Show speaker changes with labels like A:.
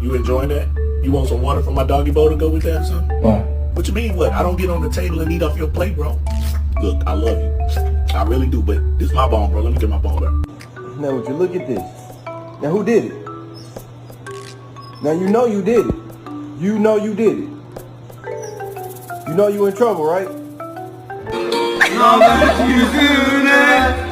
A: You enjoying that? You want some water from my doggy bowl to go with that or something?
B: Why?
A: What you mean what? I don't get on the table and eat off your plate, bro. Look, I love you. I really do, but this is my bone, bro. Let me get my bone, bro.
B: Now would you look at this? Now who did it? Now you know you did it. You know you did it. You know you in trouble, right?
C: Now that you do that.